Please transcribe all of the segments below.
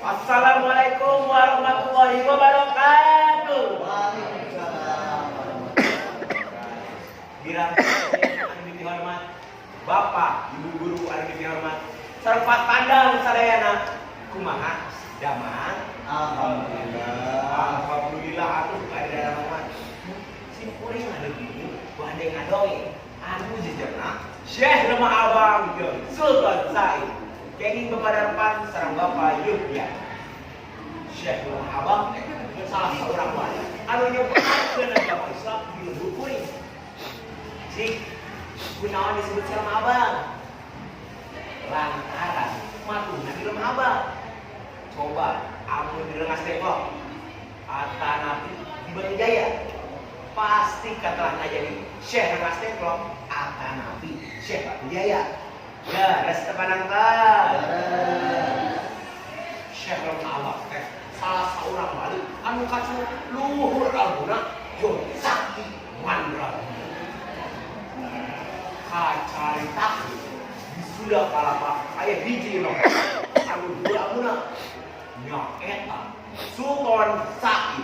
Assalamualaikum warahmatullahi wabarakatuh. Waalaikumsalam. Dirangkul anu dihormat Bapak, Ibu guru anu dihormat sareng pandang sadayana kumaha damang. Alhamdulillah atuh kada rahmat. Sim kuring anu gini bandeng adoy anu jejerna Syekh Lemah Abang jeung Sultan Said kenging bepadarpan sareng Bapak Yudhya. Syekh Lemah Abang salah seorang wali anu nyobakeun agama Islam di lembur kuring. Sik kunaon disebut Lemah Abang? Lantaran matuna di Lemah Abang. Coba amun di Rengas Dengklok atanapi di Batu Jaya pasti katalah jadi Syekh Rengas Dengklok atanapi Syekh Batu Jaya. Ya, res tepanang tah. Syekh Lemah Abang salah seorang wali anu kacu luhur albuna jeung sakti mandra. Kacarita di Sunda Kalapa aya hiji no anu budak-budak nya eta Sultan Said.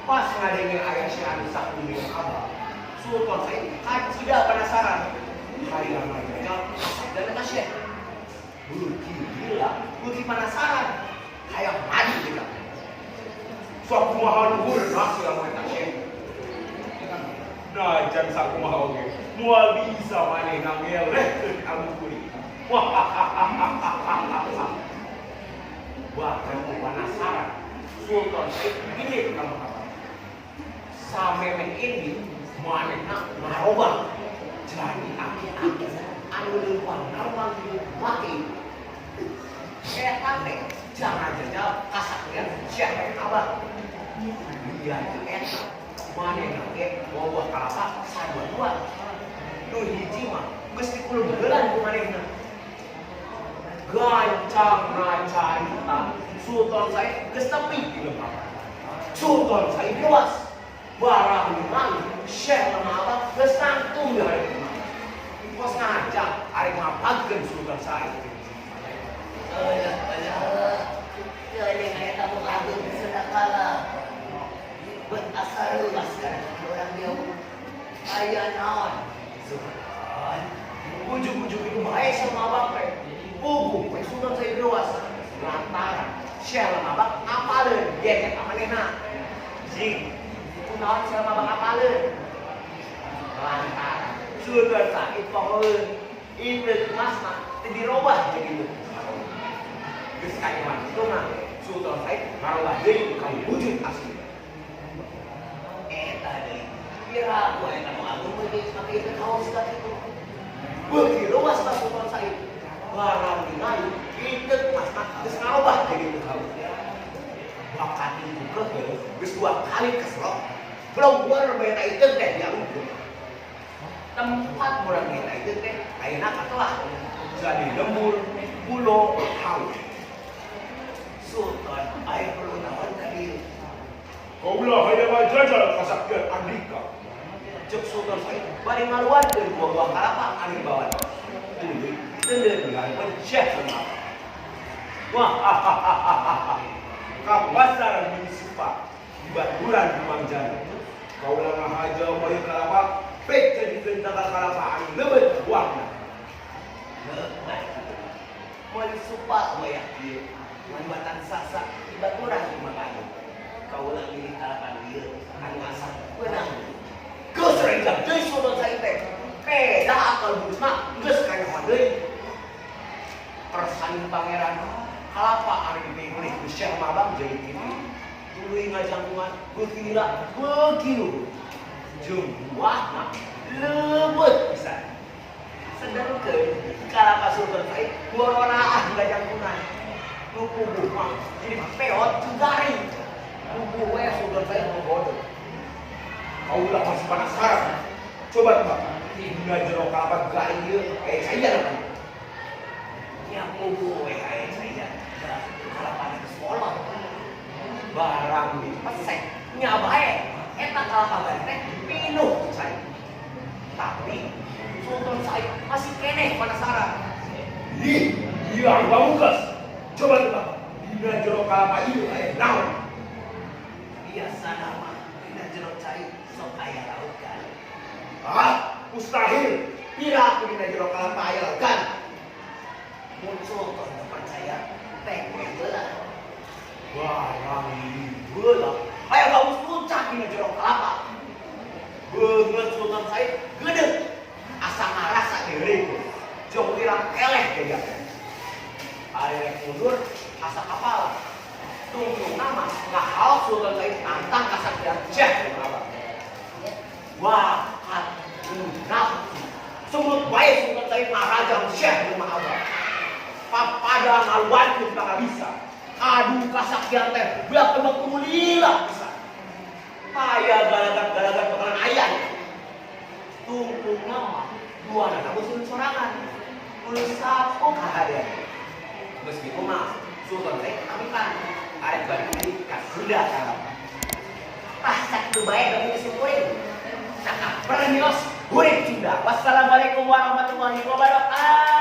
Pas ngadenge aya si anu sakti jeung Abang Sultan Said kan tidak penasaran hayang ngajak dan kasih beuki gila beuki penasaran hayang maju kita sok kumaha luhur nasi lamun eta Syekh najan sakumaha oge moal bisa maneh ngangelehkeun amun kuring wah kamu penasaran Sultan Said ini kamu apa sameme ini manehna marobah jadi aki-aki anu leumpang narwang mati setan teh jangan jajal kasaklian Syekh Abang dia eta manehna ge buah kalapa sadua-dua nu hiji mah geus dipuluh beulan ku manehna gancang racarita Sultan Said geus tepi di lembah Sultan Said luas barang limang Syekh Lemah Abang geus nangtung di hari ini kos ngajak ari ngapagkeun Sultan Said Ya ini kayak tamu kagum sedekah. Buat asal lu masker orang dia ayah naon. Sultan ujug-ujug itu bae sama Abang teh bubu we Sultan Said luas lantaran Syekh Lemah Abang apaleun geget ka manehna jing kunaon Syekh Lemah Abang apaleun lantaran Sultan Said pohon indek masna teu dirobah jadi itu geus kaya mantuna Sultan Said marobah deui ka wujud asli Eta deui. Kira gua eta mau agung begitu make itu kaos ka kitu. beuki luas ka Sultan Said barang dinai indek masna geus ngarobah jadi itu ka bakat itu geus 2 kali keselok belum berbeda itu teh dialungkeun tempat murang kita itu teh ayeuna katelah jadi lembur pulau haus Sultan aya perlu naon ka dieu kaulah hayang ngajajal kasaktian Andika cek Sultan Said bari ngaluarkeun buah-buah kalapa anu dibawa tuluy teu dihareupeun Syekh Lemah wah ka pasar munisipal di Baturan Mangjaya kaulah ngahaja bari kalapa pek jadi tentang kalapa anu leuweut buahna Moal supa moyak ieu. Manbatan sasa di Baturan makanya. Kaulah milih kalapan ieu anu asal beunang. geus renjang deui Sultan Said teh peda akal budutna geus kanyahoan deui persaing pangeran kalapa anu dipilih ku Syekh Lemah Abang jadi kitu tuluy ngajangkungan beuki lila beuki lu jeung buahna leuweut pisan sedengkeun kalapa Sultan Said gororaan ngajangkungan nu puguh mah jadi peot jeung garing puguh we Sultan Said nggodog kaulah masih penasaran coba tebak dina jero kalapa garing ieu saya kan Yang puguh we aya saya. Kalapa di sekolah. barang dipesek nya bae eta kalapa garing teh pinuh cai tapi Sultan Said masih keneh penasaran ih iya Pamungkas coba tebak di dina jero kalapa ieu aya naon? Biasa nama dina jero cai sok aya lauk kan. Ah, mustahil. Pira aku dina jero kalapa aya lauk kan? Mun sultan teu percaya pek heula. Barang heula. Aya bagus puncak dina jero kalapa. Beungeut Sultan Said gede. Asa ngarasa deui. Jong pirang eleh ge dia. Ari rek mundur asa kapal. Tungtung nama ngahal Sultan Said nantang kasaktian Syekh Muhammad. Wah, nafsu. Semut bae Sultan Said marajang Syekh Muhammad. Papada ngaluankeun ka bisa. Adu kasaktian teh beak tebak lila bisa. Aya galagat bakalan ayah. Tungtung nama dua anak musuh sorangan. Nulis sapo kahadian. Meskipun mah Sultan Said pamitan. Arek balik deui ka Sunda kana. Sak teu bae da syukurin. Cakap pernios urip Sunda. Wassalamualaikum warahmatullahi wabarakatuh.